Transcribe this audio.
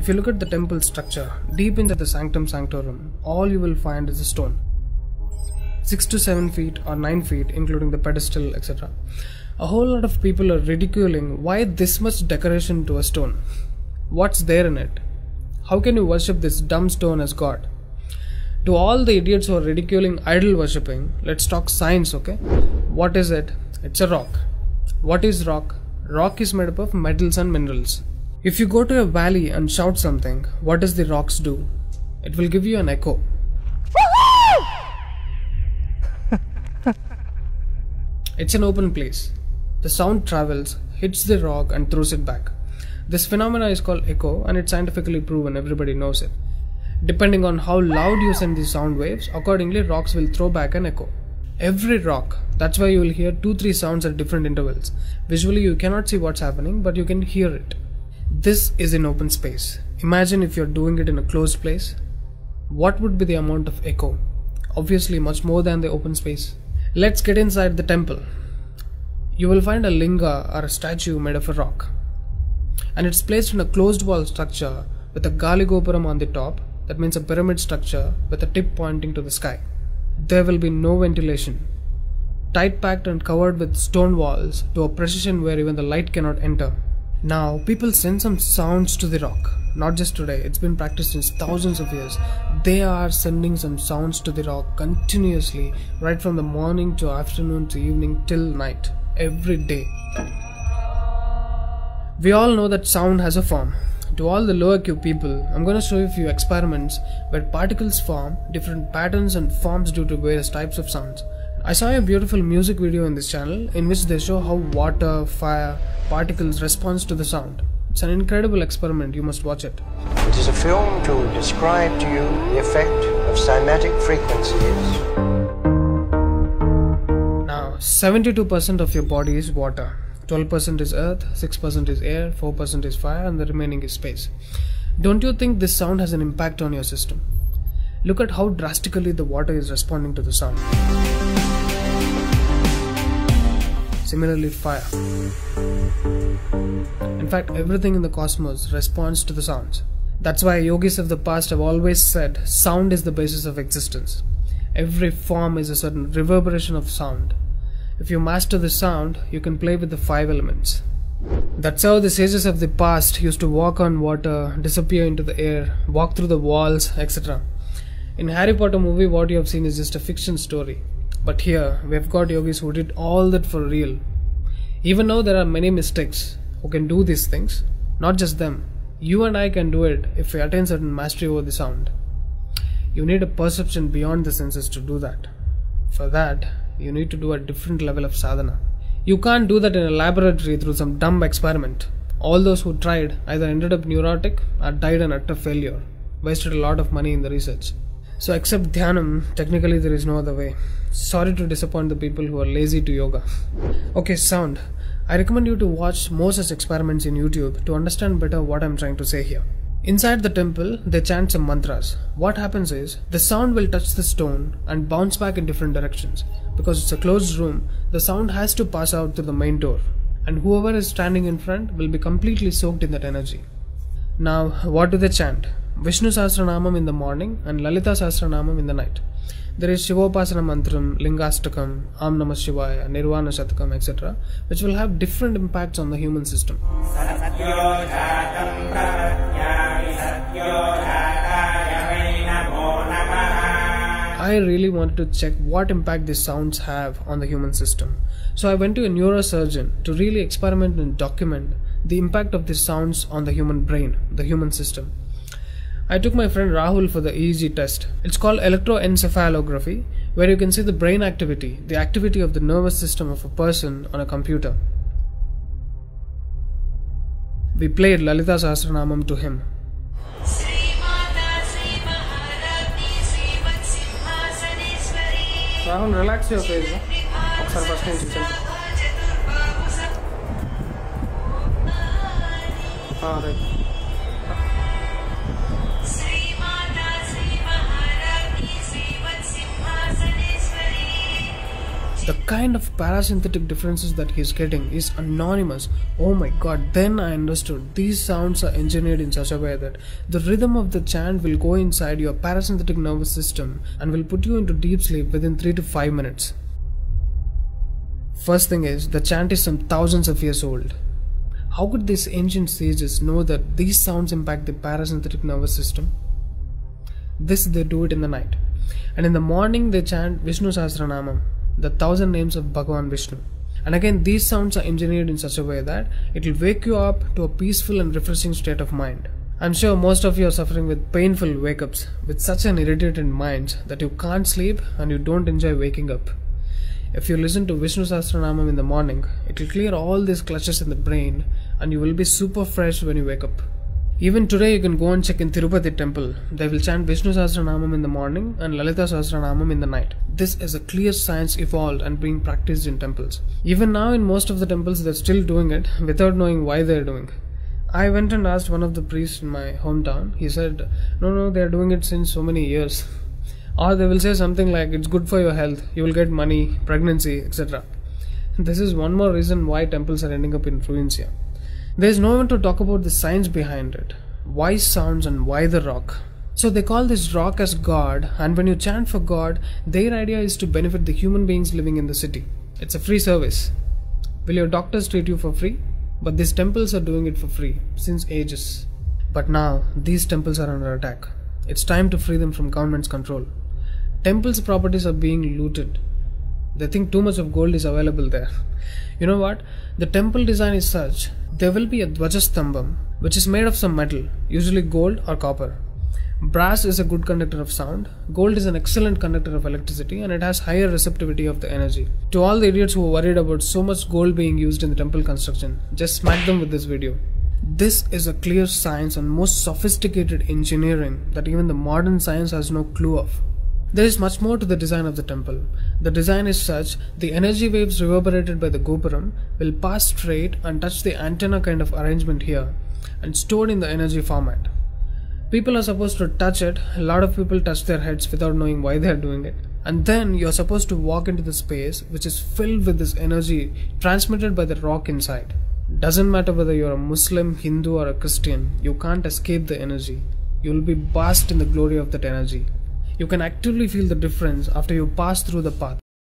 If you look at the temple structure, deep into the sanctum sanctorum, all you will find is a stone. 6 to 7 feet or 9 feet, including the pedestal, etc. A whole lot of people are ridiculing why this much decoration to a stone. What's there in it? How can you worship this dumb stone as God? To all the idiots who are ridiculing idol worshipping, let's talk science, okay? What is it? It's a rock. What is rock? Rock is made up of metals and minerals. If you go to a valley and shout something, what does the rocks do? It will give you an echo. It's an open place. The sound travels, hits the rock and throws it back. This phenomena is called echo and it's scientifically proven, everybody knows it. Depending on how loud you send these sound waves, accordingly rocks will throw back an echo. Every rock, that's why you will hear 2-3 sounds at different intervals. Visually you cannot see what's happening, but you can hear it. This is in open space. Imagine if you're doing it in a closed place. What would be the amount of echo? Obviously much more than the open space. Let's get inside the temple. You will find a linga or a statue made of a rock. And it's placed in a closed wall structure with a Galigopuram on the top. That means a pyramid structure with a tip pointing to the sky. There will be no ventilation. Tight packed and covered with stone walls to a precision where even the light cannot enter. Now people send some sounds to the rock. Not just today, it's been practiced since thousands of years. They are sending some sounds to the rock continuously, right from the morning to afternoon to evening till night, every day. We all know that sound has a form. To all the lower IQ people, I'm going to show you a few experiments where particles form different patterns and forms due to various types of sounds. I saw a beautiful music video in this channel in which they show how water, fire, particles respond to the sound. It's an incredible experiment, you must watch it. It is a film to describe to you the effect of cymatic frequencies. Now, 72% of your body is water. 12% is earth, 6% is air, 4% is fire and the remaining is space. Don't you think this sound has an impact on your system? Look at how drastically the water is responding to the sound. Similarly, fire. In fact, everything in the cosmos responds to the sounds. That's why yogis of the past have always said sound is the basis of existence. Every form is a certain reverberation of sound. If you master the sound, you can play with the 5 elements. That's how the sages of the past used to walk on water, disappear into the air, walk through the walls, etc. In Harry Potter movie, what you have seen is just a fiction story. But here, we have got yogis who did all that for real. Even though there are many mystics who can do these things, not just them, you and I can do it if we attain certain mastery over the sound. You need a perception beyond the senses to do that. For that, you need to do a different level of sadhana. You can't do that in a laboratory through some dumb experiment. All those who tried either ended up neurotic or died an utter failure. Wasted a lot of money in the research. So except dhyanam, technically there is no other way. Sorry to disappoint the people who are lazy to yoga. Okay, sound. I recommend you to watch more such experiments in YouTube to understand better what I'm trying to say here. Inside the temple, they chant some mantras. What happens is, the sound will touch the stone and bounce back in different directions. Because it's a closed room, the sound has to pass out through the main door. And whoever is standing in front will be completely soaked in that energy. Now, what do they chant? Vishnu Sahasranamam in the morning and Lalita Sahasranamam in the night. There is Shivopasana Mantram, Lingastakam, Am Namah Shivaya, Nirvana Shatakam, etc., which will have different impacts on the human system. I really wanted to check what impact these sounds have on the human system. So I went to a neurosurgeon to really experiment and document the impact of these sounds on the human brain, the human system. I took my friend Rahul for the EEG test. It's called electroencephalography, where you can see the brain activity, the activity of the nervous system of a person on a computer. We played Lalita Sahasranamam to him. Rahul, relax your face. Right. The kind of parasympathetic differences that he's getting is anonymous. Oh my god, then I understood. These sounds are engineered in such a way that the rhythm of the chant will go inside your parasympathetic nervous system and will put you into deep sleep within 3 to 5 minutes. First thing is, the chant is some thousands of years old. How could these ancient sages know that these sounds impact the parasympathetic nervous system? This they do it in the night. And in the morning they chant Vishnu Sahasranamam, the 1000 names of Bhagavan Vishnu. And again, these sounds are engineered in such a way that it will wake you up to a peaceful and refreshing state of mind. I'm sure most of you are suffering with painful wake-ups, with such an irritated mind that you can't sleep and you don't enjoy waking up. If you listen to Vishnu Sahasranamam in the morning, it will clear all these clutches in the brain and you will be super fresh when you wake up. Even today you can go and check in Tirupati temple. They will chant Vishnu Sahasranamam in the morning and Lalita Sahasranamam in the night. This is a clear science evolved and being practiced in temples. Even now in most of the temples they're still doing it without knowing why they're doing. I went and asked one of the priests in my hometown. He said, no, they're doing it since so many years. Or they will say something like, it's good for your health, you will get money, pregnancy, etc. This is one more reason why temples are ending up in ruins here. There is no one to talk about the science behind it. Why sounds and why the rock? So they call this rock as God, and when you chant for God, their idea is to benefit the human beings living in the city. It's a free service. Will your doctors treat you for free? But these temples are doing it for free since ages. But now these temples are under attack. It's time to free them from government's control. Temples' properties are being looted. They think too much of gold is available there. You know what? The temple design is such. There will be a Dvajastambam, which is made of some metal, usually gold or copper. Brass is a good conductor of sound, gold is an excellent conductor of electricity, and it has higher receptivity of the energy. To all the idiots who are worried about so much gold being used in the temple construction, just smack them with this video. This is a clear science and most sophisticated engineering that even the modern science has no clue of. There is much more to the design of the temple. The design is such, the energy waves reverberated by the gopuram will pass straight and touch the antenna kind of arrangement here and stored in the energy format. People are supposed to touch it. A lot of people touch their heads without knowing why they are doing it. And then you are supposed to walk into the space which is filled with this energy transmitted by the rock inside. Doesn't matter whether you are a Muslim, Hindu or a Christian, you can't escape the energy. You will be bathed in the glory of that energy. You can actively feel the difference after you pass through the path.